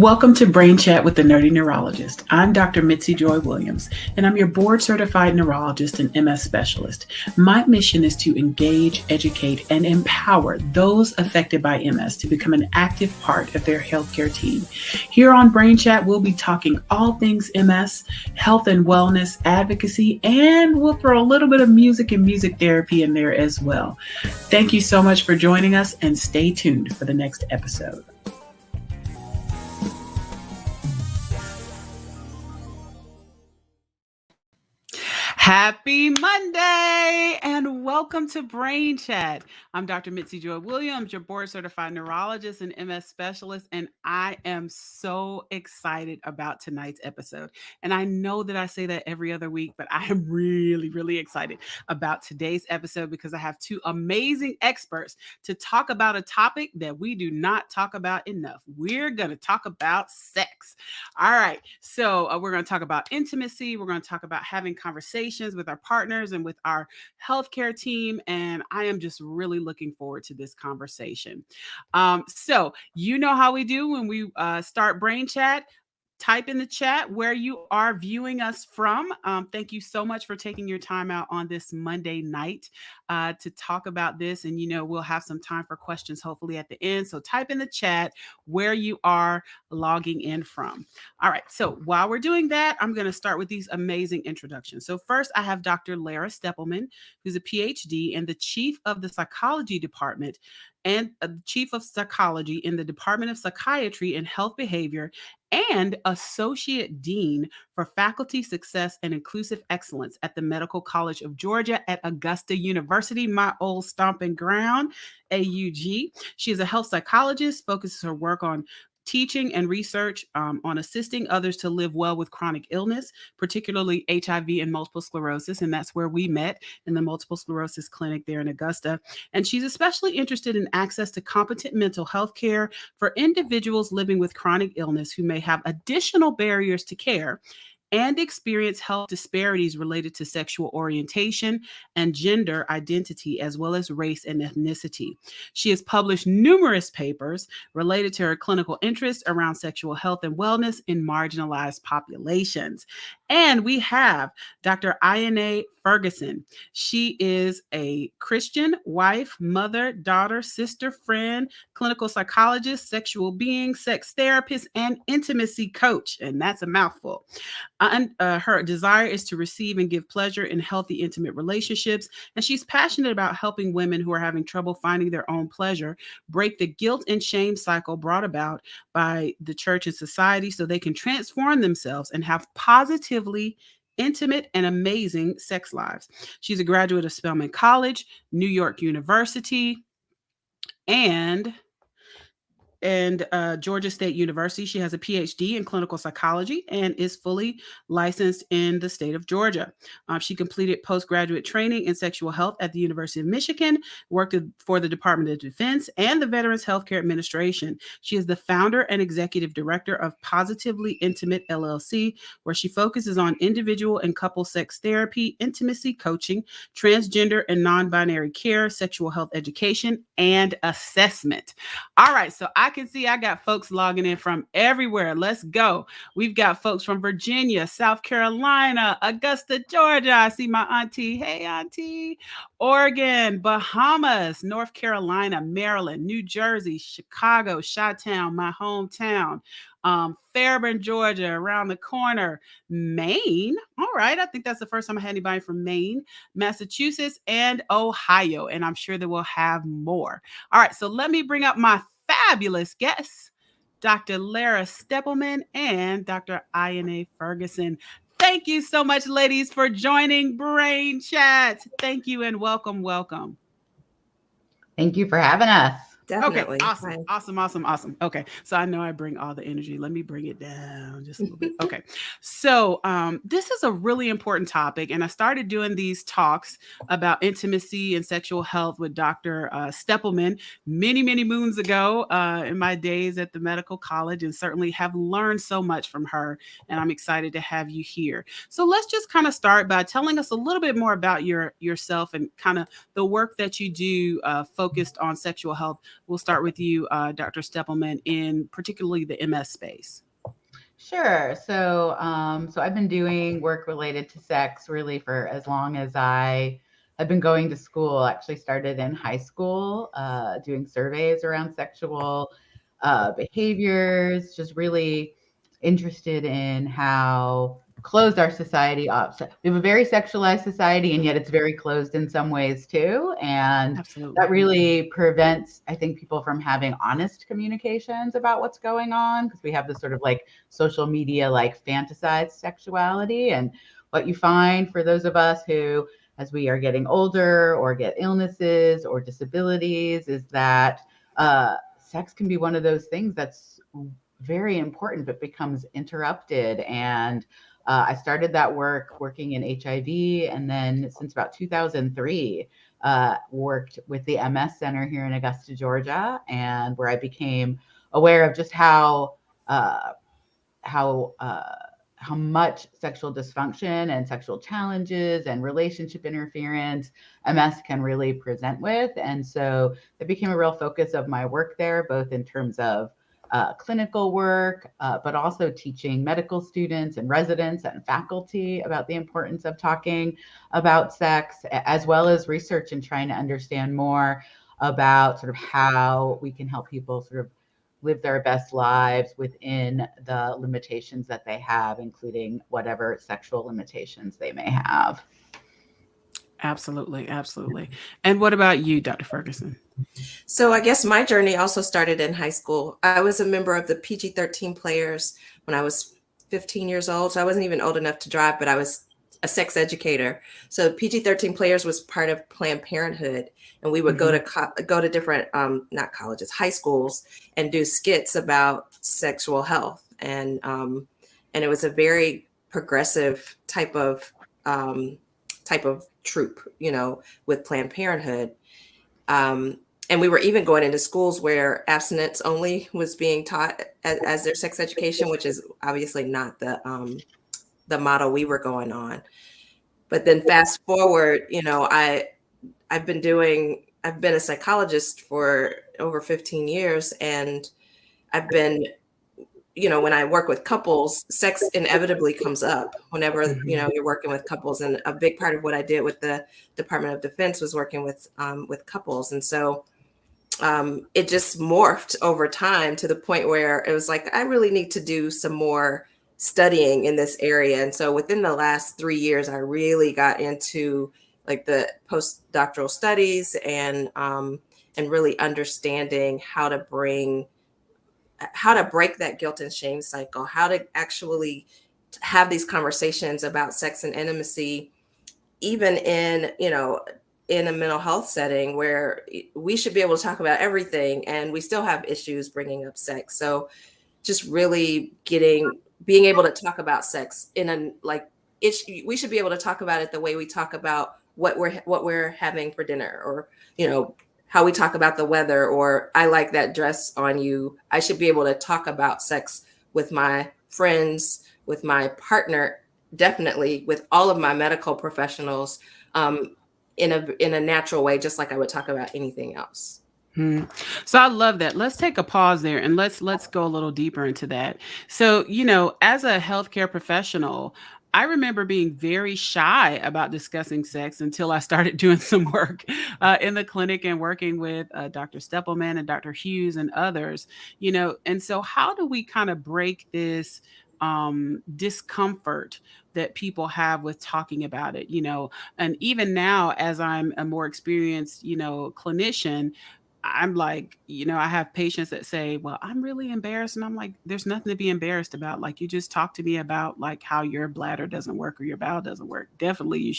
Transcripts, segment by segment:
Welcome to Brain Chat with the Nerdy Neurologist. I'm Dr. Mitzi Joy Williams, and I'm your board-certified neurologist and MS specialist. My mission is to engage, educate, and empower those affected by MS to become an active part of their healthcare team. Here on Brain Chat, we'll be talking all things MS, health and wellness, advocacy, and we'll throw a little bit of music and music therapy in there as well. Thank you so much for joining us, and stay tuned for the next episode. Happy Monday and welcome to Brain Chat. I'm Dr. Mitzi Joy Williams, your board certified neurologist and MS specialist, and I am so excited about tonight's episode. And I know that I say that every other week, but I am really excited about today's episode because I have two amazing experts to talk about a topic that we do not talk about enough. We're going to talk about sex. All right. So we're going to talk about intimacy. We're going to talk about having conversations with our partners and with our healthcare team. And I am just really looking forward to this conversation. So you know how we do when we start Brain Chat. Type in the chat where you are viewing us from. Thank you so much for taking your time out on this Monday night to talk about this. And, we'll have some time for questions, hopefully at the end. So type in the chat where you are logging in from. All right. So while we're doing that, I'm going to start with these amazing introductions. So first, I have Dr. DrLara Stepleman, who's a PhD and the chief of the psychology department and chief of psychology in the Department of Psychiatry and Health Behavior, and Associate Dean for Faculty Success and Inclusive Excellence at the Medical College of Georgia at Augusta University, my old stomping ground, AUG. She is a health psychologist, focuses her work on teaching and research on assisting others to live well with chronic illness, particularly HIV and multiple sclerosis. And that's where we met, in the multiple sclerosis clinic there in Augusta. And she's especially interested in access to competent mental health care for individuals living with chronic illness who may have additional barriers to care and experience health disparities related to sexual orientation and gender identity, as well as race and ethnicity. She has published numerous papers related to her clinical interests around sexual health and wellness in marginalized populations. And we have Dr. Ayanay Ferguson. She is a Christian wife, mother, daughter, sister, friend, clinical psychologist, sexual being, sex therapist, and intimacy coach. And that's a mouthful. And her desire is to receive and give pleasure in healthy, intimate relationships. And she's passionate about helping women who are having trouble finding their own pleasure break the guilt and shame cycle brought about by the church and society so they can transform themselves and have positively intimate and amazing sex lives. She's a graduate of Spelman College, New York University, and Georgia State University. She has a PhD in clinical psychology and is fully licensed in the state of Georgia. She completed postgraduate training in sexual health at the University of Michigan, worked for the Department of Defense and the Veterans Healthcare Administration. She is the founder and executive director of Positively Intimate LLC, where she focuses on individual and couple sex therapy, intimacy coaching, transgender and non-binary care, sexual health education, and assessment. All right, so I can see I got folks logging in from everywhere. Let's go. We've got folks from Virginia, South Carolina, Augusta, Georgia. I see my auntie. Hey, auntie. Oregon, Bahamas, North Carolina, Maryland, New Jersey, Chicago, Chi-Town, my hometown. Fairburn, Georgia, around the corner, Maine. All right. I think that's the first time I had anybody from Maine, Massachusetts, and Ohio. And I'm sure that we'll have more. All right. So let me bring up my fabulous guests, Dr. DrLara Stepleman and Dr. Ayanay Ferguson. Thank you so much, ladies, for joining Brain Chat. Thank you and welcome. Thank you for having us. Definitely. Okay, awesome. Okay, so I know I bring all the energy. Let me bring it down just a little bit. Okay, so this is a really important topic, and I started doing these talks about intimacy and sexual health with Dr. Stepleman many moons ago in my days at the medical college, and certainly have learned so much from her, and I'm excited to have you here. So let's just kind of start by telling us a little bit more about yourself and kind of the work that you do focused on sexual health We'll start with you, Dr. Stepleman, in particularly the MS space. Sure. So I've been doing work related to sex really for as long as I have been going to school. I actually started in high school, doing surveys around sexual behaviors, just really interested in how closed our society up. So we have a very sexualized society, and yet it's very closed in some ways too. And that Absolutely. really prevents, I think, people from having honest communications about what's going on, because we have this sort of like social media like fantasized sexuality. And what you find for those of us who, as we are getting older or get illnesses or disabilities, is that sex can be one of those things that's very important but becomes interrupted. And I started that work working in HIV, and then since about 2003 worked with the MS Center here in Augusta, Georgia, and where I became aware of just uh, how uh, how much sexual dysfunction and sexual challenges and relationship interference MS can really present with. And so it became a real focus of my work there, both in terms of clinical work, but also teaching medical students and residents and faculty about the importance of talking about sex, as well as research and trying to understand more about sort of how we can help people sort of live their best lives within the limitations that they have, including whatever sexual limitations they may have. Absolutely. Absolutely. And what about you, Dr. Ferguson? So I guess my journey also started in high school. I was a member of the PG-13 players when I was 15 years old. So I wasn't even old enough to drive, but I was a sex educator. So PG-13 players was part of Planned Parenthood, and we would go Mm-hmm. to go to different not colleges, high schools, and do skits about sexual health. And it was a very progressive type of troop, with Planned Parenthood. Um, and we were even going into schools where abstinence only was being taught as their sex education, which is obviously not the model we were going on. But then fast forward, I've been a psychologist for over 15 years, and I've been, when I work with couples, sex inevitably comes up whenever, Mm-hmm. you're working with couples. And a big part of what I did with the Department of Defense was working with couples. And so it just morphed over time to the point where it was like, I really need to do some more studying in this area. And so within the last 3 years, I really got into like the postdoctoral studies and really understanding how to break that guilt and shame cycle, how to actually have these conversations about sex and intimacy, even in a mental health setting where we should be able to talk about everything and we still have issues bringing up sex. So just really being able to talk about sex in a like we should be able to talk about it the way we talk about what we're having for dinner, or how we talk about the weather, or I like that dress on you. I should be able to talk about sex with my friends, with my partner, definitely with all of my medical professionals, in a natural way, just like I would talk about anything else. Hmm. So I love that. Let's take a pause there and let's go a little deeper into that. So, as a healthcare professional, I remember being very shy about discussing sex until I started doing some work in the clinic and working with Dr. Stepleman and Dr. Hughes and others. And so how do we kind of break this discomfort that people have with talking about it? And even now, as I'm a more experienced, clinician, I'm like, I have patients that say, "Well, I'm really embarrassed." And I'm like, "There's nothing to be embarrassed about. Like, you just talk to me about like how your bladder doesn't work or your bowel doesn't work. Definitely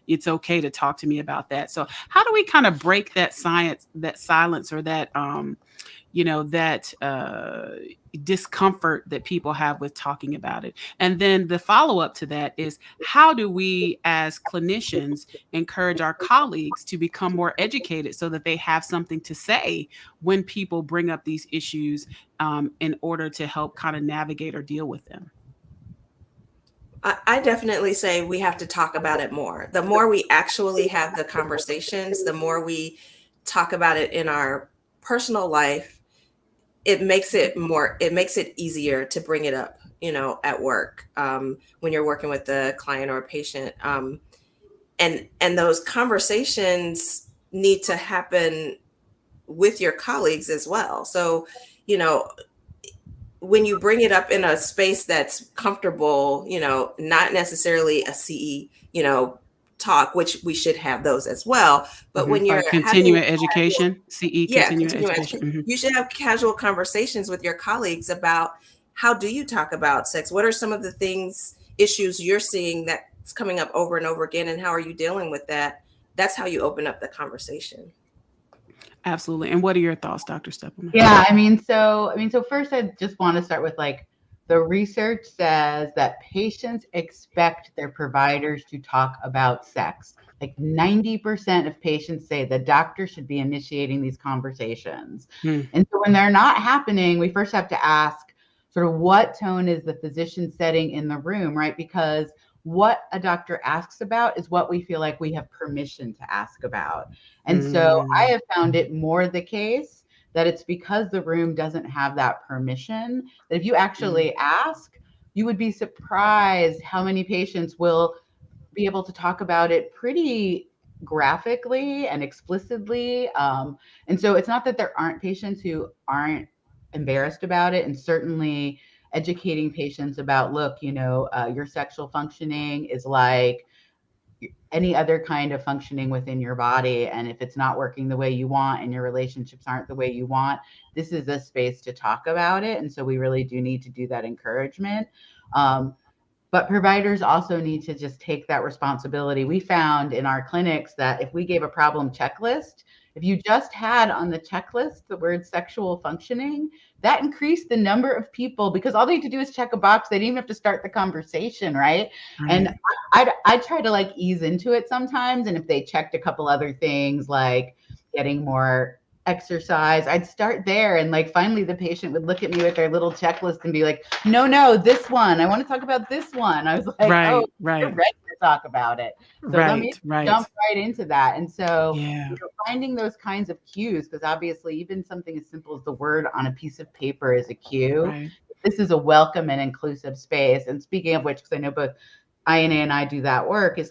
it's okay to talk to me about that." So how do we kind of break that silence, or that that discomfort that people have with talking about it? And then the follow up to that is, how do we as clinicians encourage our colleagues to become more educated so that they have something to say when people bring up these issues, in order to help kind of navigate or deal with them? I definitely say we have to talk about it more. The more we actually have the conversations, the more we talk about it in our personal life, it makes it easier to bring it up, at work, when you're working with a client or a patient. And those conversations need to happen with your colleagues as well. So, when you bring it up in a space that's comfortable, not necessarily a CE, talk, which we should have those as well. But when you're continuing education, CE, continuing continuing education, you should have casual conversations with your colleagues about how do you talk about sex? What are some of the issues you're seeing that's coming up over and over again, and how are you dealing with that? That's how you open up the conversation. Absolutely. And what are your thoughts, Dr. Stepleman? Yeah, so first I just want to start with the research says that patients expect their providers to talk about sex. 90% of patients say the doctor should be initiating these conversations. And so when they're not happening, we first have to ask sort of what tone is the physician setting in the room, right? Because what a doctor asks about is what we feel like we have permission to ask about. And so I have found it more the case that it's because the room doesn't have that permission, that if you actually ask, you would be surprised how many patients will be able to talk about it pretty graphically and explicitly. And so it's not that there aren't patients who aren't embarrassed about it, and certainly educating patients about, look, your sexual functioning is like any other kind of functioning within your body. And if it's not working the way you want and your relationships aren't the way you want, this is a space to talk about it. And so we really do need to do that encouragement. But providers also need to just take that responsibility. We found in our clinics that if we gave a problem checklist, if you just had on the checklist the word sexual functioning, that increased the number of people, because all they had to do is check a box. They didn't even have to start the conversation, right? And I try to ease into it sometimes. And if they checked a couple other things like getting more exercise, I'd start there. And finally the patient would look at me with their little checklist and be like, no, this one, I want to talk about this one. I was like, oh, you're ready to talk about it. So let me jump right into that. And so finding those kinds of cues, because obviously even something as simple as the word on a piece of paper is a cue. This is a welcome and inclusive space. And speaking of which, because I know both Ayanay and I do that work, is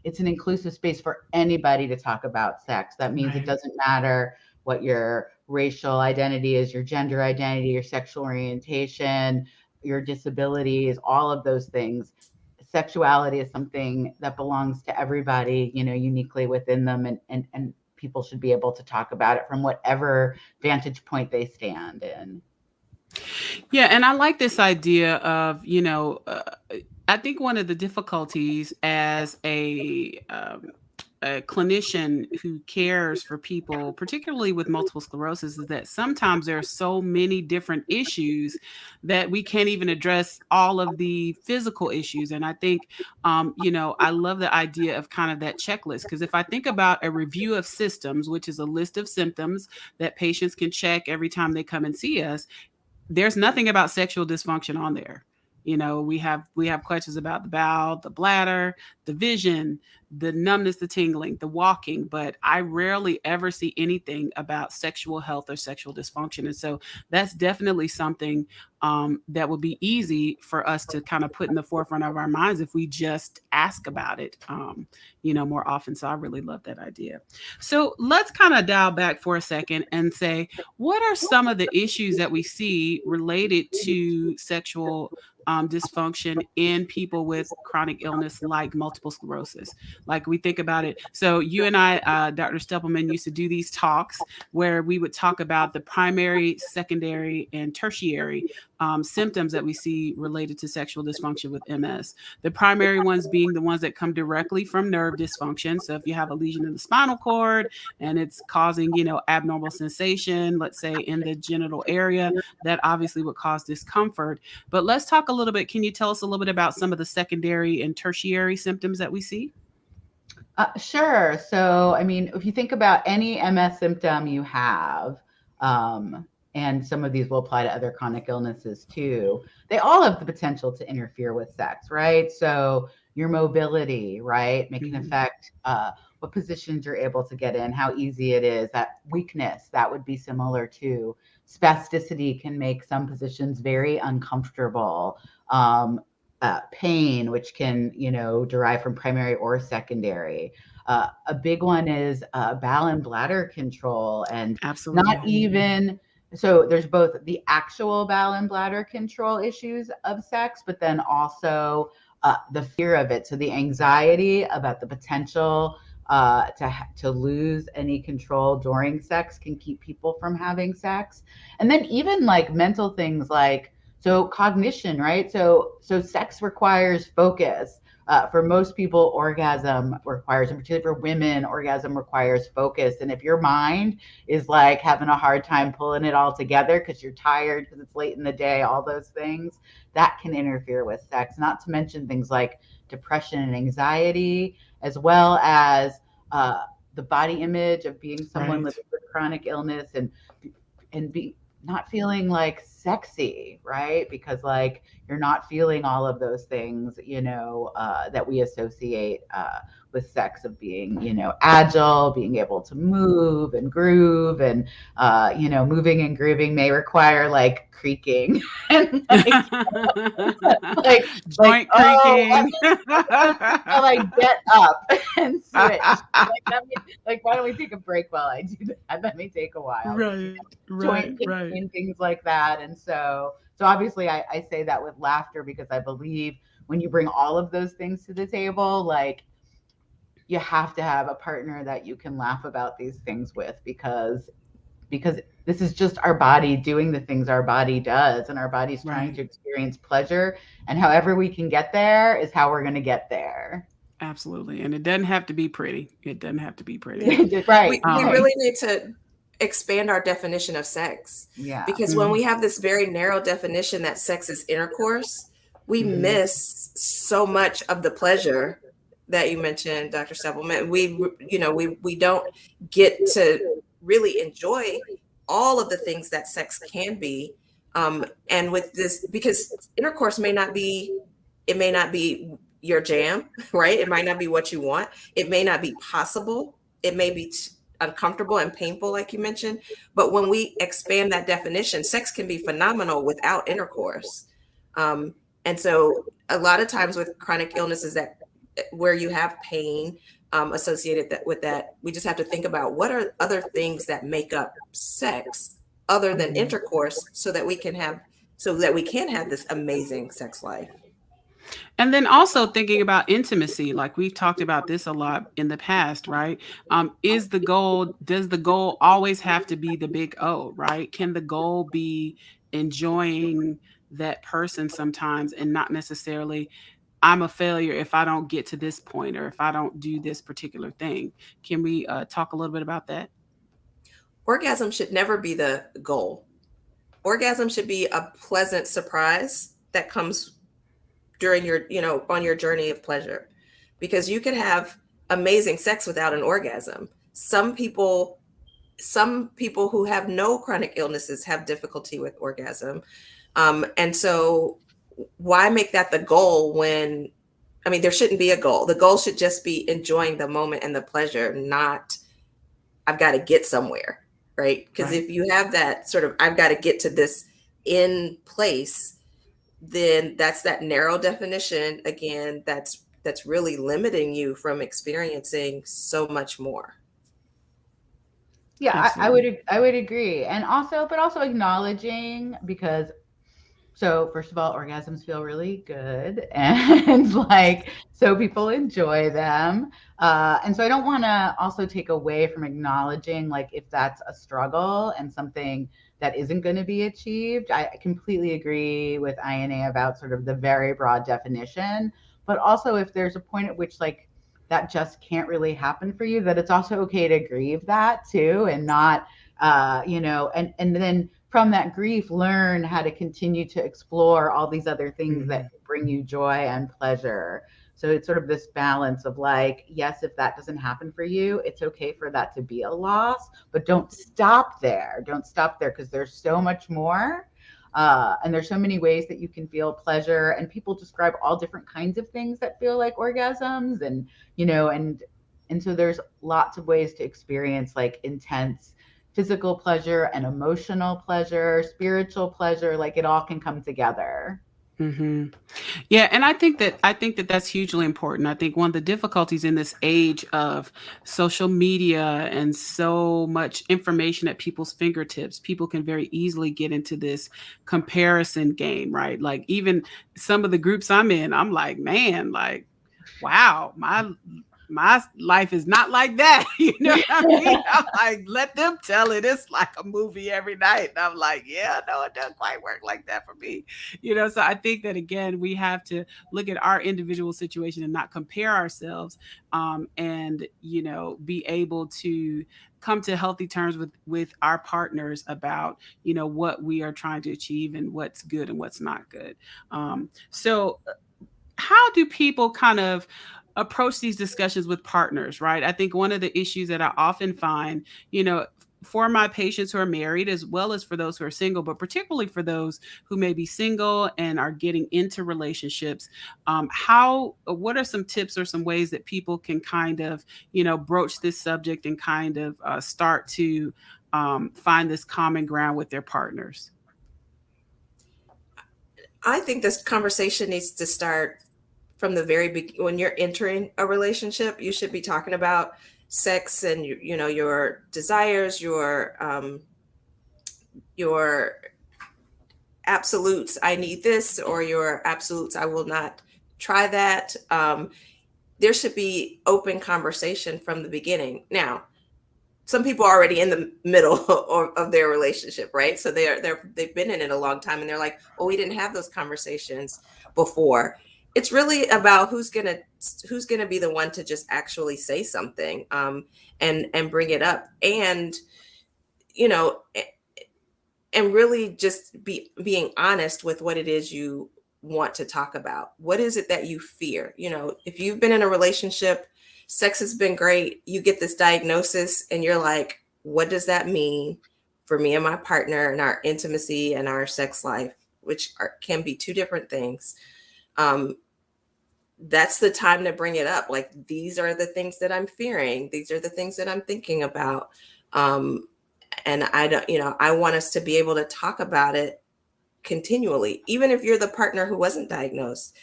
it's an inclusive space for anybody to talk about sex. That means it doesn't matter what your racial identity is, your gender identity, your sexual orientation, your disabilities, all of those things. Sexuality is something that belongs to everybody, uniquely within them, and people should be able to talk about it from whatever vantage point they stand in. Yeah, and I like this idea of, I think one of the difficulties as a clinician who cares for people, particularly with multiple sclerosis, is that sometimes there are so many different issues that we can't even address all of the physical issues. And I think, I love the idea of kind of that checklist, because if I think about a review of systems, which is a list of symptoms that patients can check every time they come and see us, there's nothing about sexual dysfunction on there. We have questions about the bowel, the bladder, the vision, the numbness, the tingling, the walking, but I rarely ever see anything about sexual health or sexual dysfunction. And so that's definitely something that would be easy for us to kind of put in the forefront of our minds if we just ask about it, more often. So I really love that idea. So let's kind of dial back for a second and say, what are some of the issues that we see related to sexual dysfunction in people with chronic illness like multiple sclerosis? Like we think about it. So you and I, Dr. Stepleman, used to do these talks where we would talk about the primary, secondary, and tertiary symptoms that we see related to sexual dysfunction with MS. The primary ones being the ones that come directly from nerve dysfunction. So if you have a lesion in the spinal cord and it's causing, abnormal sensation, let's say in the genital area, that obviously would cause discomfort. But let's talk a little bit. Can you tell us a little bit about some of the secondary and tertiary symptoms that we see? Sure. So, if you think about any MS symptom you have, and some of these will apply to other chronic illnesses too, they all have the potential to interfere with sex, right? So your mobility, right, may can affect what positions you're able to get in, how easy it is. That weakness, that would be similar to spasticity, can make some positions very uncomfortable. Pain, which can, derive from primary or secondary. A big one is bowel and bladder control, and Absolutely. not even, so there's both the actual bowel and bladder control issues of sex, but then also the fear of it. So the anxiety about the potential to lose any control during sex can keep people from having sex. And then even like mental things like, so cognition, right? So sex requires focus. For most people, orgasm requires, in particular for women, orgasm requires focus. And if your mind is like having a hard time pulling it all together because you're tired, because it's late in the day, all those things, that can interfere with sex. Not to mention things like depression and anxiety, as well as the body image of being someone living with chronic illness and be not feeling like sexy, right? Because like you're not feeling all of those things, that we associate with sex, of being, agile, being able to move and groove, and moving and grooving may require like creaking and like joint creaking. I get up and switch. Why don't we take a break while I do that? Let me take a while. Joint pain and things like that. And so obviously I say that with laughter, because I believe when you bring all of those things to the table, like you have to have a partner that you can laugh about these things with, because this is just our body doing the things our body does, and our body's trying to experience pleasure, and however we can get there is how we're going to get there. Absolutely. And it doesn't have to be pretty. It doesn't have to be pretty. Right. We really need to expand our definition of sex. Yeah. Because when we have this very narrow definition that sex is intercourse, we miss so much of the pleasure that you mentioned, Dr. Stepleman. We don't get to really enjoy all of the things that sex can be. And with this, because intercourse may not be your jam, right? It might not be what you want. It may not be possible. It may be uncomfortable and painful, like you mentioned. But when we expand that definition, sex can be phenomenal without intercourse. And so a lot of times with chronic illnesses that where you have pain associated with that, we just have to think about what are other things that make up sex other than intercourse, so that we can have this amazing sex life. And then also thinking about intimacy, like we've talked about this a lot in the past, right? Does the goal always have to be the big O, right? Can the goal be enjoying that person sometimes, and not necessarily, I'm a failure if I don't get to this point, or if I don't do this particular thing? Can we talk a little bit about that? Orgasm should never be the goal. Orgasm should be a pleasant surprise that comes during your, on your journey of pleasure, because you can have amazing sex without an orgasm. Some people who have no chronic illnesses have difficulty with orgasm. And so why make that the goal when, there shouldn't be a goal. The goal should just be enjoying the moment and the pleasure, not I've got to get somewhere, right? Because if you have that sort of, I've got to get to this in place, then that's that narrow definition again, that's really limiting you from experiencing so much more. Yeah, I would agree. And also acknowledging, because so first of all, orgasms feel really good, and like, so people enjoy them. And so I don't want to also take away from acknowledging, like, if that's a struggle and something that isn't going to be achieved. I completely agree with Ayanay about sort of the very broad definition, but also if there's a point at which like that just can't really happen for you, that it's also okay to grieve that too, and not, and then from that grief, learn how to continue to explore all these other things that bring you joy and pleasure. So it's sort of this balance of like, yes, if that doesn't happen for you, it's okay for that to be a loss, but don't stop there. Don't stop there, because there's so much more. And there's so many ways that you can feel pleasure, and people describe all different kinds of things that feel like orgasms, and, And so there's lots of ways to experience like intense physical pleasure and emotional pleasure, spiritual pleasure, like it all can come together. Mm-hmm. Yeah, and I think that that's hugely important. I think one of the difficulties in this age of social media and so much information at people's fingertips, people can very easily get into this comparison game, right? Like even some of the groups I'm in, I'm like, man, like, wow, my life is not like that. You know what I mean? I'm like, let them tell it. It's like a movie every night. And I'm like, yeah, no, it doesn't quite work like that for me. So I think that again, we have to look at our individual situation and not compare ourselves, and be able to come to healthy terms with our partners about what we are trying to achieve and what's good and what's not good. So how do people kind of approach these discussions with partners, right? I think one of the issues that I often find, for my patients who are married, as well as for those who are single, but particularly for those who may be single and are getting into relationships, what are some tips or some ways that people can kind of, broach this subject and kind of start to find this common ground with their partners? I think this conversation needs to start from the very beginning. When you're entering a relationship, you should be talking about sex and your desires, your absolutes, I need this, or your absolutes, I will not try that. There should be open conversation from the beginning. Now, some people are already in the middle of their relationship, right? So they've been in it a long time, and they're like, "Well, we didn't have those conversations before." It's really about who's gonna be the one to just actually say something, and bring it up, and you know, and really just being honest with what it is you want to talk about. What is it that you fear? If you've been in a relationship, sex has been great, you get this diagnosis and you're like, what does that mean for me and my partner and our intimacy and our sex life, which can be two different things. That's the time to bring it up. Like, these are the things that I'm fearing. These are the things that I'm thinking about. And I want us to be able to talk about it continually, even if you're the partner who wasn't diagnosed.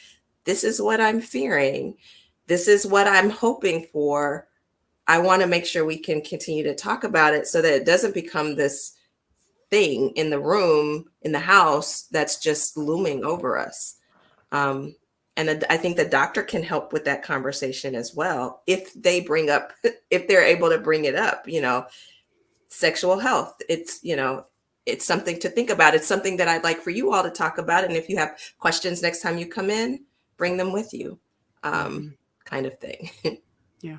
This is what I'm fearing. This is what I'm hoping for. I want to make sure we can continue to talk about it so that it doesn't become this thing in the room, in the house, that's just looming over us. And I think the doctor can help with that conversation as well. If they're able to bring it up, sexual health. It's something to think about. It's something that I'd like for you all to talk about. And if you have questions next time you come in, bring them with you, kind of thing. Yeah.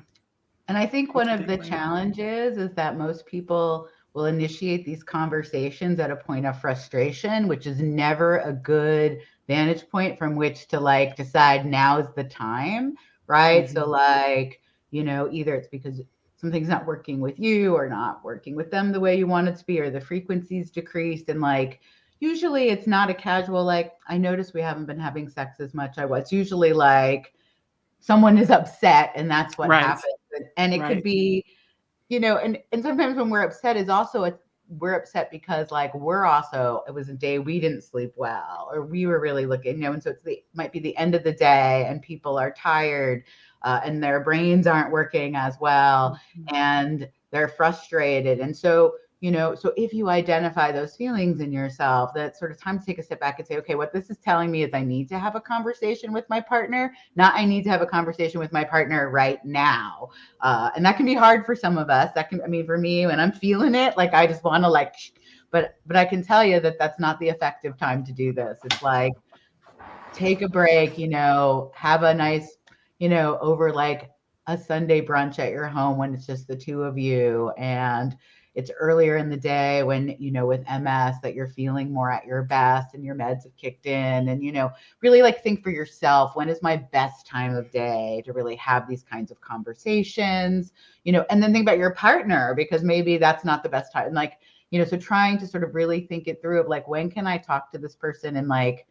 And I think one of the challenges is that most people will initiate these conversations at a point of frustration, which is never a good vantage point from which to like decide now is the time, right? So like, either it's because something's not working with you or not working with them the way you want it to be, or the frequency's decreased. And like, usually it's not a casual, like, I noticed we haven't been having sex as much. It's usually like someone is upset and that's what happens. And it could be, and sometimes when we're upset is also we're upset because like it was a day we didn't sleep well, or we were really looking, and so might be the end of the day and people are tired, and their brains aren't working as well, and they're frustrated. And so, so if you identify those feelings in yourself, that's sort of time to take a step back and say, okay, what this is telling me is I need to have a conversation with my partner, not I need to have a conversation with my partner right now. And that can be hard for some of us. For me, when I'm feeling it, like I just want to but I can tell you that that's not the effective time to do this. It's like, take a break, have a nice, over like a Sunday brunch at your home when it's just the two of you, and it's earlier in the day when, with MS, that you're feeling more at your best and your meds have kicked in, and, really like think for yourself, when is my best time of day to really have these kinds of conversations, and then think about your partner, because maybe that's not the best time. Like, so trying to sort of really think it through of like, when can I talk to this person? And like,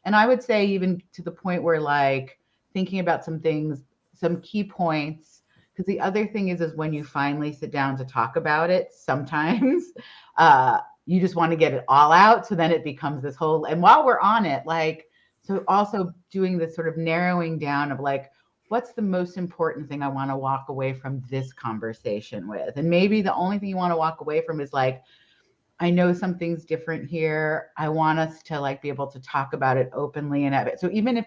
and I would say even to the point where like thinking about some things, some key points, Because the other thing is when you finally sit down to talk about it, sometimes you just want to get it all out. So then it becomes this whole, and while we're on it, like, so also doing this sort of narrowing down of like, what's the most important thing I want to walk away from this conversation with? And maybe the only thing you want to walk away from is like, I know something's different here. I want us to like be able to talk about it openly and have it. So even if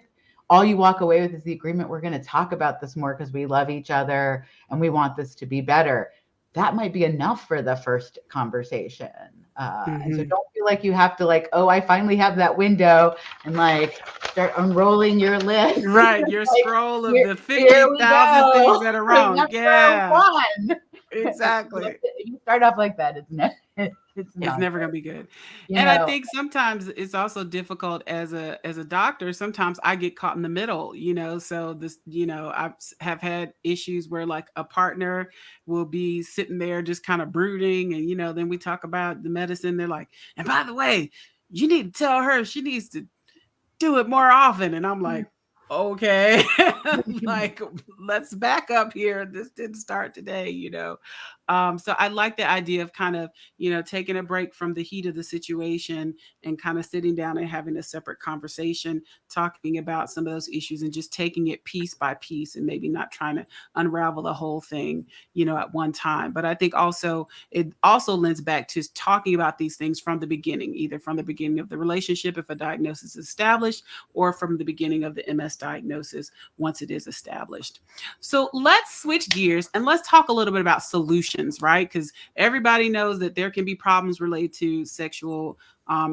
all you walk away with is the agreement, we're going to talk about this more because we love each other and we want this to be better, that might be enough for the first conversation. And so don't feel like you have to like, oh, I finally have that window and like start unrolling your list. Right. Your like, scroll of here, the 50,000 things that are wrong. Number Yeah. one. Exactly. If you start off like that, it's never going to be good. You and know, I think sometimes it's also difficult as a doctor. Sometimes I get caught in the middle, so this, I have had issues where like a partner will be sitting there just kind of brooding. And, then we talk about the medicine. They're like, and by the way, you need to tell her she needs to do it more often. And I'm like, okay, like, let's back up here. This didn't start today, So I like the idea of kind of, taking a break from the heat of the situation and kind of sitting down and having a separate conversation, talking about some of those issues and just taking it piece by piece and maybe not trying to unravel the whole thing, at one time. But I think also it also lends back to talking about these things from the beginning, either from the beginning of the relationship, if a diagnosis is established, or from the beginning of the MS diagnosis once it is established. So let's switch gears and let's talk a little bit about solutions, right? Because everybody knows that there can be problems related to sexual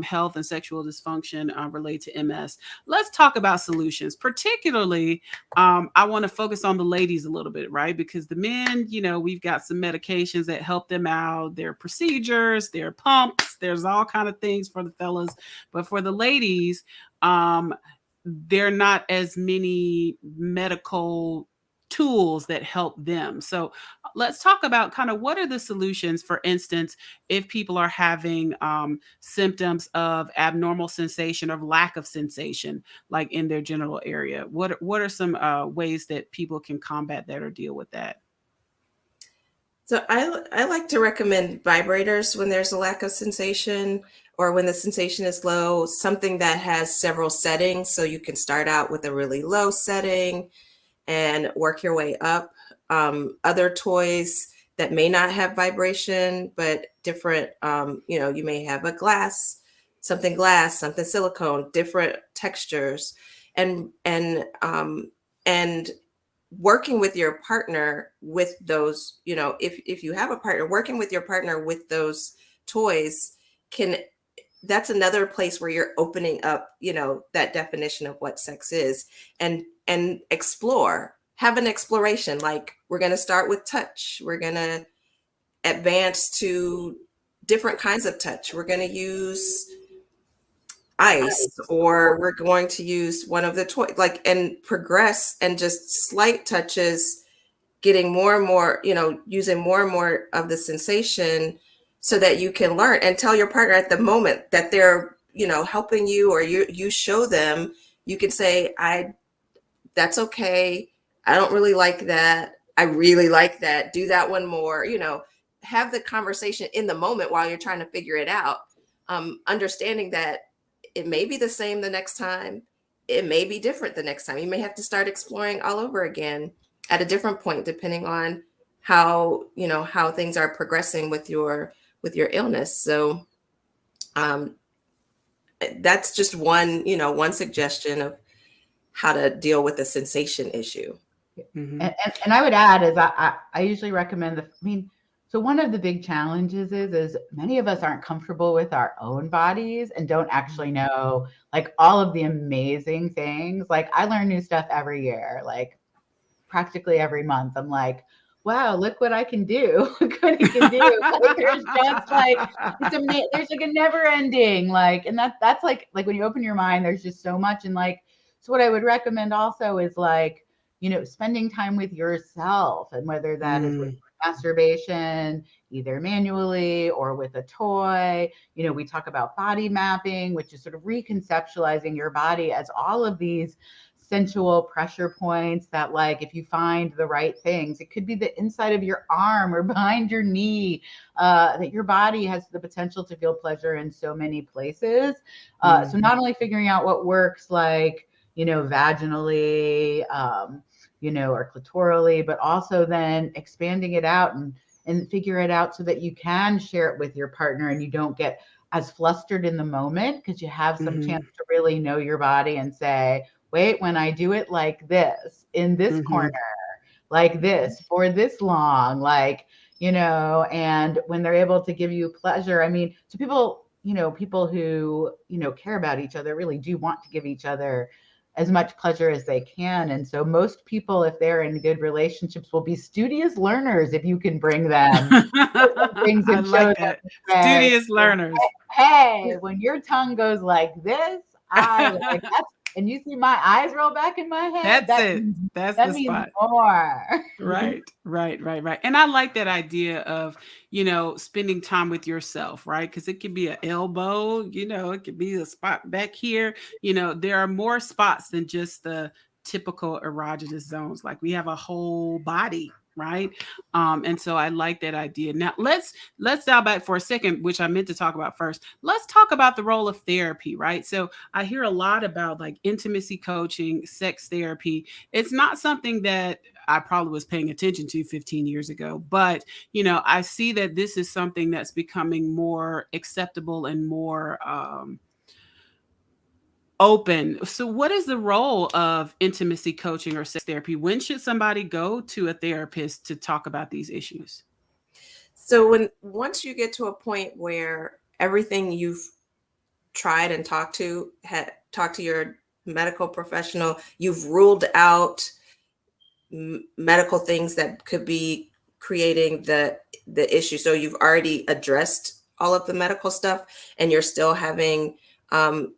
health and sexual dysfunction related to MS. Let's talk about solutions. Particularly, I want to focus on the ladies a little bit, right? Because the men, we've got some medications that help them out. There are procedures, there are pumps, there's all kind of things for the fellas. But for the ladies, there are not as many medical tools that help them. So let's talk about kind of what are the solutions, for instance, if people are having symptoms of abnormal sensation or lack of sensation, like in their genital area. What are some ways that people can combat that or deal with that? So I like to recommend vibrators when there's a lack of sensation or when the sensation is low, something that has several settings. So you can start out with a really low setting and work your way up. Other toys that may not have vibration, but different, you may have a something silicone, different textures, and working with your partner with those, if you have a partner, working with your partner with those toys that's another place where you're opening up, that definition of what sex is and have an exploration. Like, we're going to start with touch. We're going to advance to different kinds of touch. We're going to use ice, or we're going to use one of the toys, and progress, and just slight touches, getting more and more, using more and more of the sensation so that you can learn and tell your partner at the moment that they're, helping you, or you show them, you can say, that's okay. I don't really like that. I really like that. Do that one more, have the conversation in the moment while you're trying to figure it out. Understanding that it may be the same the next time. It may be different the next time. You may have to start exploring all over again at a different point, depending on how things are progressing with your illness. So that's just one suggestion of how to deal with the sensation issue. Mm-hmm. And I would add is I usually recommend so one of the big challenges is many of us aren't comfortable with our own bodies and don't actually know like all of the amazing things. Like, I learn new stuff every year, like practically every month. I'm like, wow, look what I can do. Look what I can do. Like, there's just like, there's like a never ending, like, and that's like when you open your mind, there's just so much. And like, so what I would recommend also is like, spending time with yourself, and whether that is with masturbation, either manually or with a toy. We talk about body mapping, which is sort of reconceptualizing your body as all of these sensual pressure points that, like, if you find the right things, it could be the inside of your arm or behind your knee, that your body has the potential to feel pleasure in so many places. So not only figuring out what works, like, vaginally, or clitorally, but also then expanding it out and figure it out so that you can share it with your partner and you don't get as flustered in the moment, because you have some chance to really know your body and say, wait, when I do it like this, in this corner, like this, for this long, like, and when they're able to give you pleasure, I mean, to people, people who, care about each other really do want to give each other as much pleasure as they can. And so most people, if they're in good relationships, will be studious learners if you can bring them things and I like show them, that. Studious learners. Hey, when your tongue goes like this, I like that's, and you see my eyes roll back in my head. That's it. That's that the means spot. more. Right. And I like that idea of, spending time with yourself, right? Because it could be an elbow, it could be a spot back here. There are more spots than just the typical erogenous zones. Like, we have a whole body, right? And so I like that idea. Now let's dial back for a second, which I meant to talk about first. Let's talk about the role of therapy, right? So I hear a lot about, like, intimacy coaching, sex therapy. It's not something that I probably was paying attention to 15 years ago, but I see that this is something that's becoming more acceptable and more open. So what is the role of intimacy coaching or sex therapy? When should somebody go to a therapist to talk about these issues? So once you get to a point where everything you've tried and talked to your medical professional, you've ruled out medical things that could be creating the issue. So you've already addressed all of the medical stuff and you're still having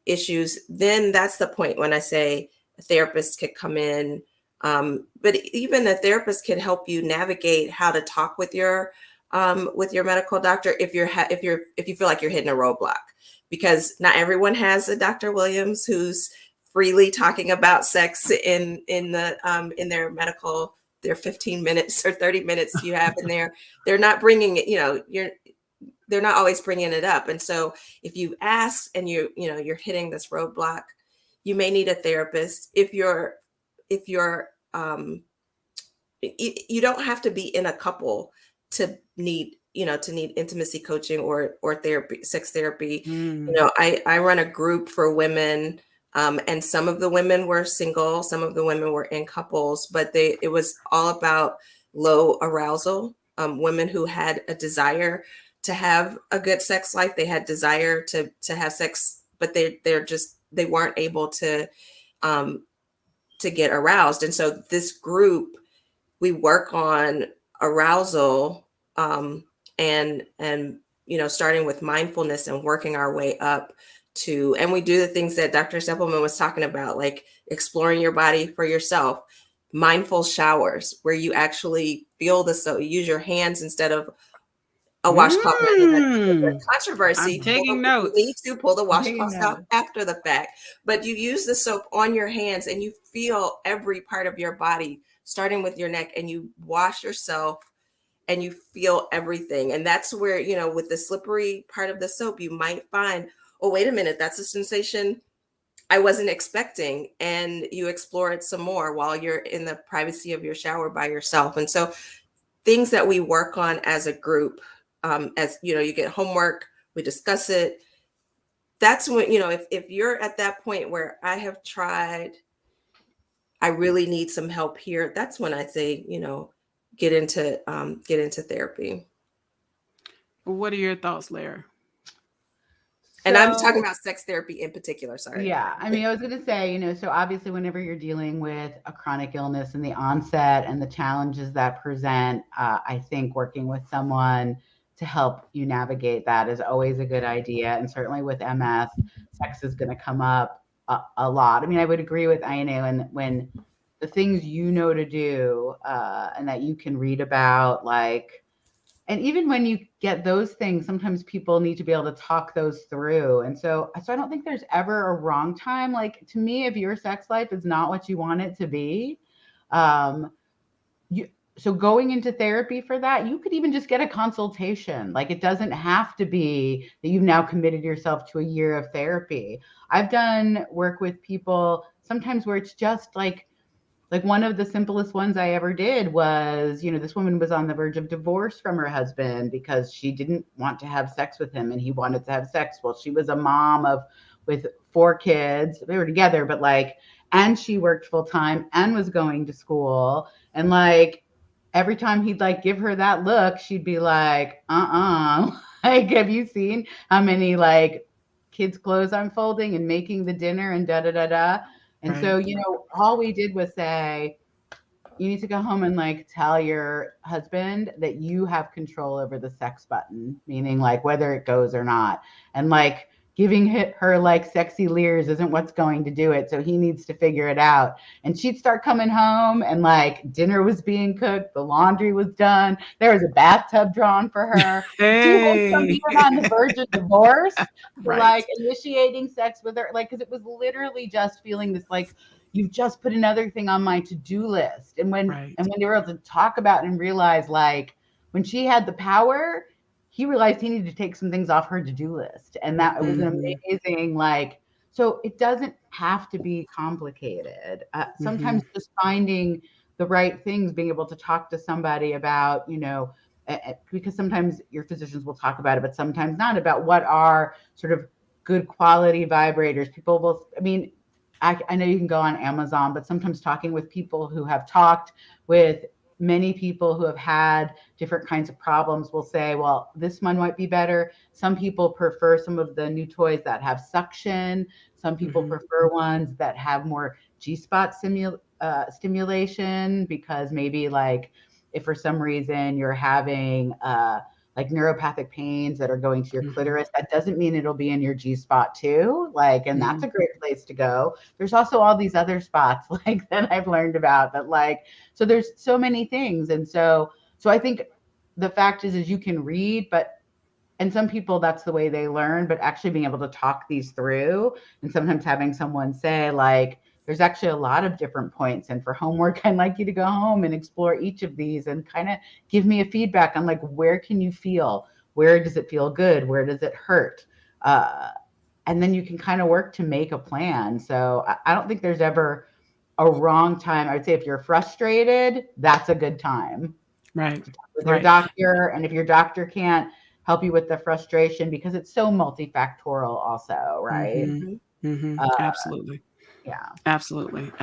issues, then that's the point when I say a therapist could come in. But even a therapist can help you navigate how to talk with your medical doctor if you feel like you're hitting a roadblock, because not everyone has a Dr. Williams who's freely talking about sex in their medical, their 15 minutes or 30 minutes you have in there. They're not bringing it, they're not always bringing it up. And so if you ask and you're hitting this roadblock, you may need a therapist. If you're you don't have to be in a couple to need intimacy coaching or therapy, sex therapy. I run a group for women, and some of the women were single, some of the women were in couples, but it was all about low arousal, women who had a desire to have a good sex life. They had desire to have sex, but they weren't able to get aroused. And so this group, we work on arousal, and starting with mindfulness and working our way up to, and we do the things that Dr. Stepleman was talking about, like exploring your body for yourself, mindful showers where you actually feel the soap, use your hands instead of a washcloth. Controversy. I'm taking notes. You need to pull the washcloth out after the fact, but you use the soap on your hands and you feel every part of your body, starting with your neck, and you wash yourself and you feel everything. And that's where, with the slippery part of the soap, you might find, oh, wait a minute, that's a sensation I wasn't expecting. And you explore it some more while you're in the privacy of your shower by yourself. And so things that we work on as a group, as you get homework, we discuss it. That's when, if you're at that point where I have tried, I really need some help here, that's when I say, get into therapy. What are your thoughts, Lara? And I'm talking about sex therapy in particular. Sorry. Yeah. I mean, I was going to say, so obviously whenever you're dealing with a chronic illness and the onset and the challenges that present, I think working with someone to help you navigate that is always a good idea. And certainly with MS, sex is going to come up a lot. I mean, I would agree with Ayanay when the things to do and that you can read about, like, And even when you get those things, sometimes people need to be able to talk those through. And so I don't think there's ever a wrong time. Like, to me, if your sex life is not what you want it to be, um, so going into therapy for that, you could even just get a consultation. Like, it doesn't have to be that you've now committed yourself to a year of therapy. I've done work with people sometimes where it's just like one of the simplest ones I ever did was, this woman was on the verge of divorce from her husband because she didn't want to have sex with him and he wanted to have sex. Well, she was a mom with 4 kids. They were together, but and she worked full time and was going to school. And every time he'd give her that look, she'd be like, have you seen how many kids' clothes I'm folding and making the dinner and da da da da. And so, all we did was say, you need to go home and tell your husband that you have control over the sex button, meaning whether it goes or not. And giving her sexy leers isn't what's going to do it. So he needs to figure it out. And she'd start coming home and dinner was being cooked. The laundry was done. There was a bathtub drawn for her. She went from being on the verge of divorce to initiating sex with her. Cause it was literally just feeling this, you've just put another thing on my to-do list. And when they were able to talk about and realize when she had the power, he realized he needed to take some things off her to-do list. And that was an amazing, so it doesn't have to be complicated. Sometimes just finding the right things, being able to talk to somebody about, because sometimes your physicians will talk about it, but sometimes not, about what are sort of good quality vibrators. People will, I know you can go on Amazon, but sometimes talking with people who have talked with many people who have had different kinds of problems will say, well, this one might be better. Some people prefer some of the new toys that have suction. Some people prefer ones that have more G-spot stimulation, because maybe if for some reason you're having neuropathic pains that are going to your clitoris, that doesn't mean it'll be in your G-spot too. And that's a great place to go. There's also all these other spots that I've learned about that so there's so many things. And so I think the fact is you can read, and some people, that's the way they learn, but actually being able to talk these through, and sometimes having someone say there's actually a lot of different points. And for homework, I'd like you to go home and explore each of these and kind of give me a feedback on where can you feel? Where does it feel good? Where does it hurt? And then you can kind of work to make a plan. So I don't think there's ever a wrong time. I would say if you're frustrated, that's a good time. Right. With your doctor. And if your doctor can't help you with the frustration, because it's so multifactorial also, right? Absolutely. Yeah. Absolutely.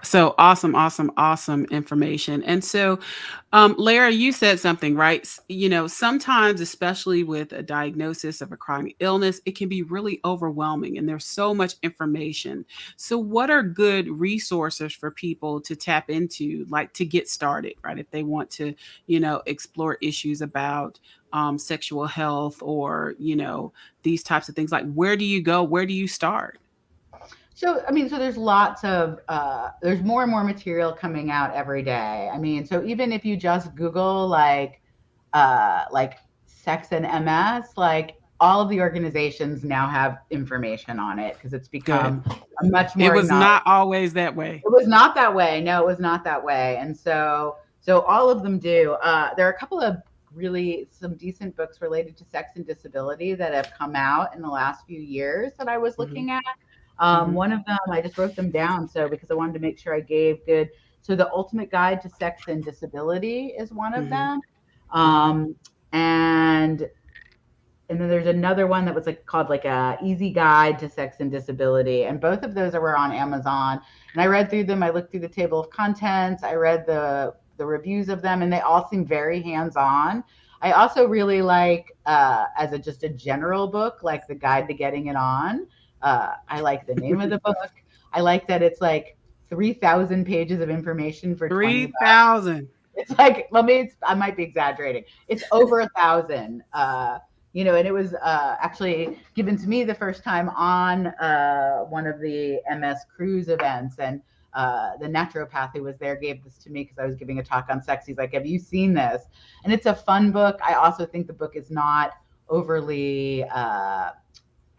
So awesome information. And so, Lara, you said something, right? Sometimes, especially with a diagnosis of a chronic illness, it can be really overwhelming and there's so much information. So what are good resources for people to tap into, to get started, right? If they want to, explore issues about sexual health or, these types of things, where do you go? Where do you start? So, so there's lots of, there's more and more material coming out every day. So even if you just Google sex and MS, all of the organizations now have information on it, because it's become a much more. It was not always that way. It was not that way. No, it was not that way. And so all of them do. There are a couple of some decent books related to sex and disability that have come out in the last few years that I was looking at. One of them, I just wrote them down because I wanted to make sure I gave good. So The Ultimate Guide to Sex and Disability is one of them. And then there's another one that was called a Easy Guide to Sex and Disability. And both of those were on Amazon. And I read through them. I looked through the table of contents. I read the reviews of them, and they all seem very hands-on. I also really as just a general book, The Guide to Getting It On. I like the name of the book. I like that it's 3,000 pages of information for 3,000. It's I might be exaggerating. It's over 1,000. And it was actually given to me the first time on one of the MS cruise events. And the naturopath who was there gave this to me because I was giving a talk on sex. He's like, have you seen this? And it's a fun book. I also think the book is not overly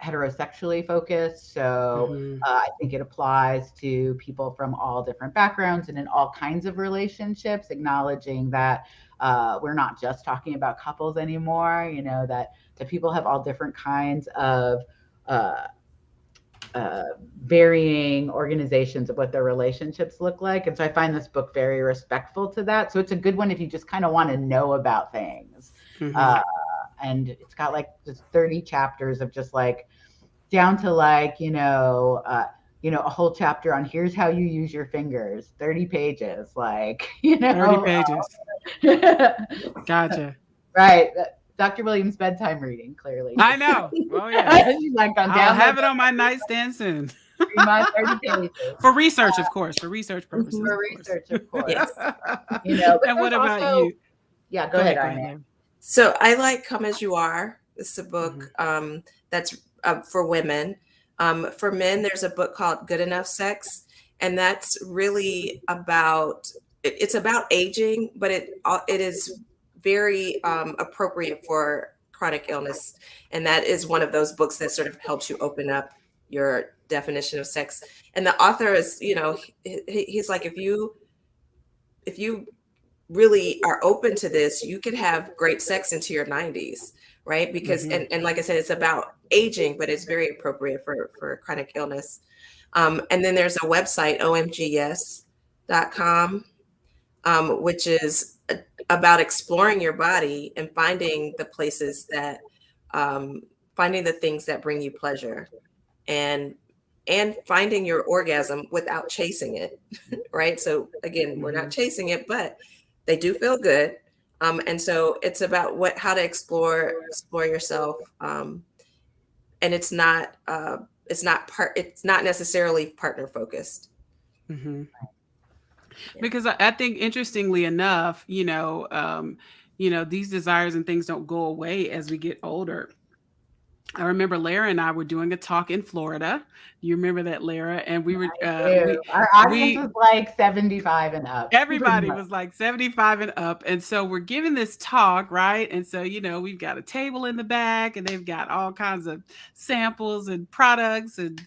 heterosexually focused. So I think it applies to people from all different backgrounds and in all kinds of relationships, acknowledging that we're not just talking about couples anymore, that people have all different kinds of varying organizations of what their relationships look like. And so I find this book very respectful to that. So it's a good one if you just kind of want to know about things. And it's got like just 30 chapters of just like down to like, a whole chapter on here's how you use your fingers, 30 pages, like, 30 pages. Gotcha. Right. Dr. Williams' bedtime reading, clearly. I know. Oh, yeah. I'll have it on my nightstand soon. 30 pages. For research, of course. For research purposes. For research, of course. Yes. And what about you? Yeah, go ahead, Ayanay. So I like Come As You Are. It's a book that's for women. For men, there's a book called Good Enough Sex. And that's really it's about aging, but it is very appropriate for chronic illness. And that is one of those books that sort of helps you open up your definition of sex. And the author is, he's like, if you really are open to this, you could have great sex into your 90s, right? Because, and like I said, it's about aging, but it's very appropriate for chronic illness. And then there's a website, omgyes.com, which is about exploring your body and finding the places that, finding the things that bring you pleasure and finding your orgasm without chasing it, right? So again, we're not chasing it, but they do feel good. And so it's about how to explore yourself. And it's not necessarily partner focused. Because I think, interestingly enough, these desires and things don't go away as we get older. I remember Lara and I were doing a talk in Florida. You remember that, Lara? And we were our audience was like 75 and up. Everybody was like 75 and up. And so we're giving this talk, right? And so, we've got a table in the back and they've got all kinds of samples and products and,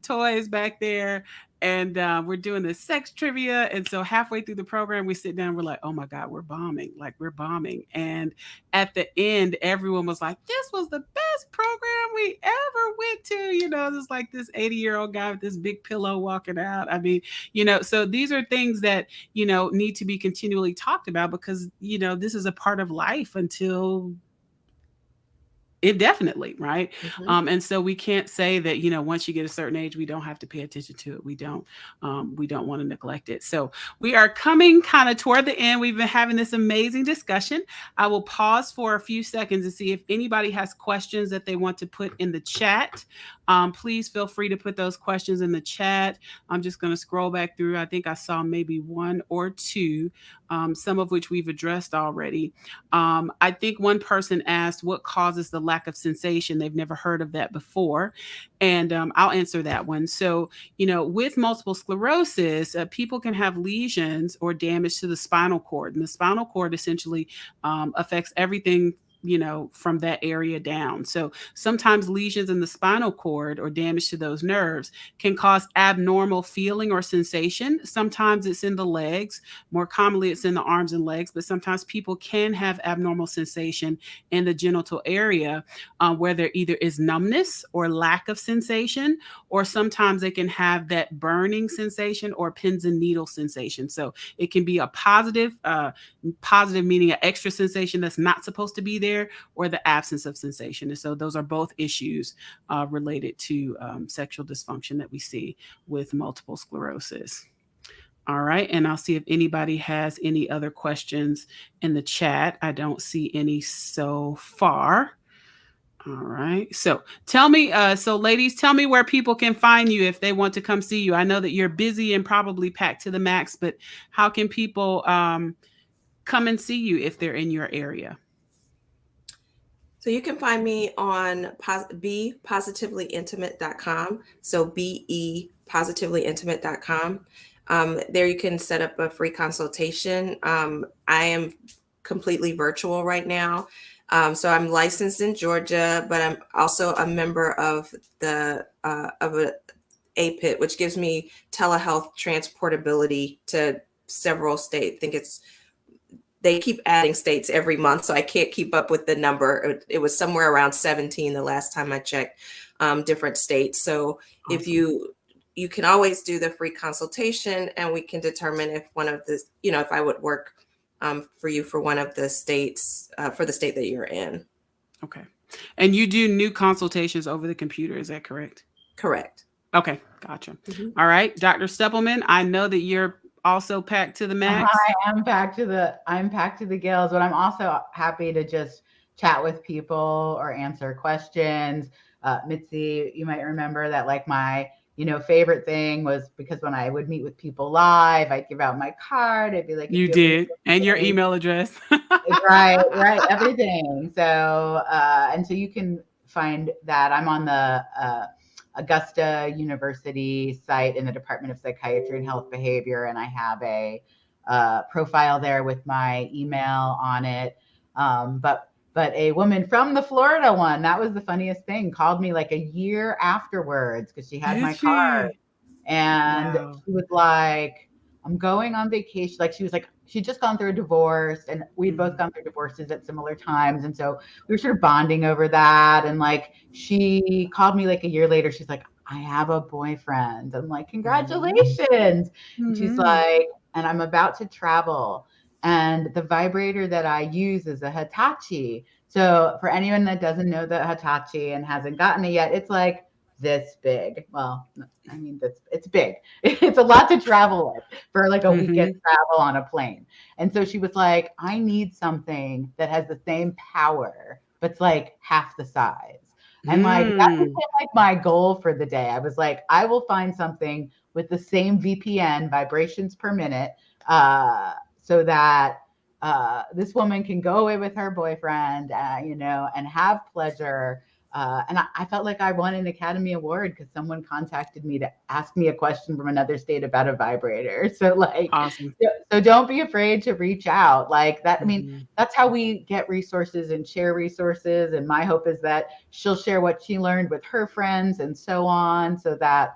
toys back there. And we're doing this sex trivia. And so halfway through the program, we sit down, we're like, oh my God, we're bombing. And at the end, everyone was like, this was the best program we ever went to. There's like this 80-year-old guy with this big pillow walking out. I mean, so these are things that, need to be continually talked about because, this is a part of life until indefinitely, right? And so we can't say that, once you get a certain age, we don't have to pay attention to it. We don't want to neglect it. So we are coming kind of toward the end. We've been having this amazing discussion. I will pause for a few seconds to see if anybody has questions that they want to put in the chat. Please feel free to put those questions in the chat. I'm just going to scroll back through. I think I saw maybe one or two, some of which we've addressed already. I think one person asked what causes the lack of sensation. They've never heard of that before. And I'll answer that one. So, with multiple sclerosis, people can have lesions or damage to the spinal cord. And the spinal cord essentially affects everything from that area down. So sometimes lesions in the spinal cord or damage to those nerves can cause abnormal feeling or sensation. Sometimes it's in the legs. More commonly, it's in the arms and legs, but sometimes people can have abnormal sensation in the genital area where there either is numbness or lack of sensation, or sometimes they can have that burning sensation or pins and needles sensation. So it can be a positive meaning an extra sensation that's not supposed to be there, or the absence of sensation. And so those are both issues related to sexual dysfunction that we see with multiple sclerosis. All right. And I'll see if anybody has any other questions in the chat. I don't see any so far. All right. So tell me, ladies, tell me where people can find you if they want to come see you. I know that you're busy and probably packed to the max, but how can people come and see you if they're in your area? So you can find me on bepositivelyintimate.com. So positivelyintimate.com. There you can set up a free consultation. I am completely virtual right now. So I'm licensed in Georgia, but I'm also a member of the APIT, which gives me telehealth transportability to several states. I think they keep adding states every month, so I can't keep up with the number. It was somewhere around 17 the last time I checked, different states. So Awesome. if you can always do the free consultation, and we can determine if one of the, if I would work for you for one of the states, for the state that you're in. Okay. And you do new consultations over the computer, is that correct? Correct. Okay, gotcha. All right, Dr. Stepleman, I know that you're also packed to the max. I'm packed to the gills, but I'm also happy to just chat with people or answer questions. Mitzi, you might remember that like my favorite thing was, because when I would meet with people live, I'd give out my card. I'd be like, you did, and your email address. right, everything. So and so you can find that I'm on the Augusta University site in the Department of Psychiatry and Health Behavior, and I have a profile there with my email on it. But a woman from the Florida one, that was the funniest thing, called me like a year afterwards because she had my card. And she was like, I'm going on vacation. Like she was like, she'd just gone through a divorce, and we'd both gone through divorces at similar times. And so we were sort of bonding over that. And like, she called me like a year later. She's like, I have a boyfriend. I'm like, congratulations. And she's like, and I'm about to travel. And the vibrator that I use is a Hitachi. So for anyone that doesn't know the Hitachi and hasn't gotten it yet, it's like this big. Well, I mean, it's big. It's a lot to travel with for like a weekend travel on a plane. And so she was like, I need something that has the same power, but it's like half the size. And like, that became like my goal for the day. I was like, I will find something with the same VPN, vibrations per minute, so that this woman can go away with her boyfriend, and have pleasure. And I felt like I won an Academy Award because someone contacted me to ask me a question from another state about a vibrator. So like, awesome. So don't be afraid to reach out like that. I mean, that's how we get resources and share resources. And my hope is that she'll share what she learned with her friends and so on, so that,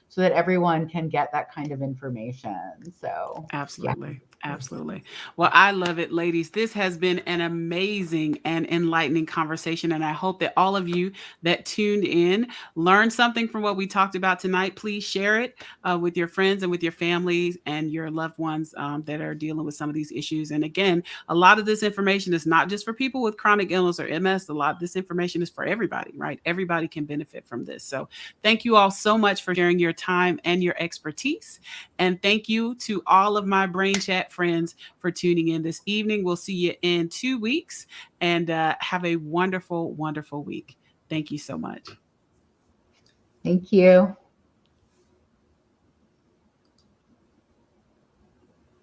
so that everyone can get that kind of information. So absolutely. Yeah. Absolutely. Well, I love it, ladies. This has been an amazing and enlightening conversation. And I hope that all of you that tuned in learned something from what we talked about tonight. Please share it with your friends and with your families and your loved ones that are dealing with some of these issues. And again, a lot of this information is not just for people with chronic illness or MS. A lot of this information is for everybody, right? Everybody can benefit from this. So thank you all so much for sharing your time and your expertise. And thank you to all of my Brain Chat friends for tuning in this evening. We'll see you in 2 weeks, and have a wonderful, wonderful week. Thank you so much. Thank you.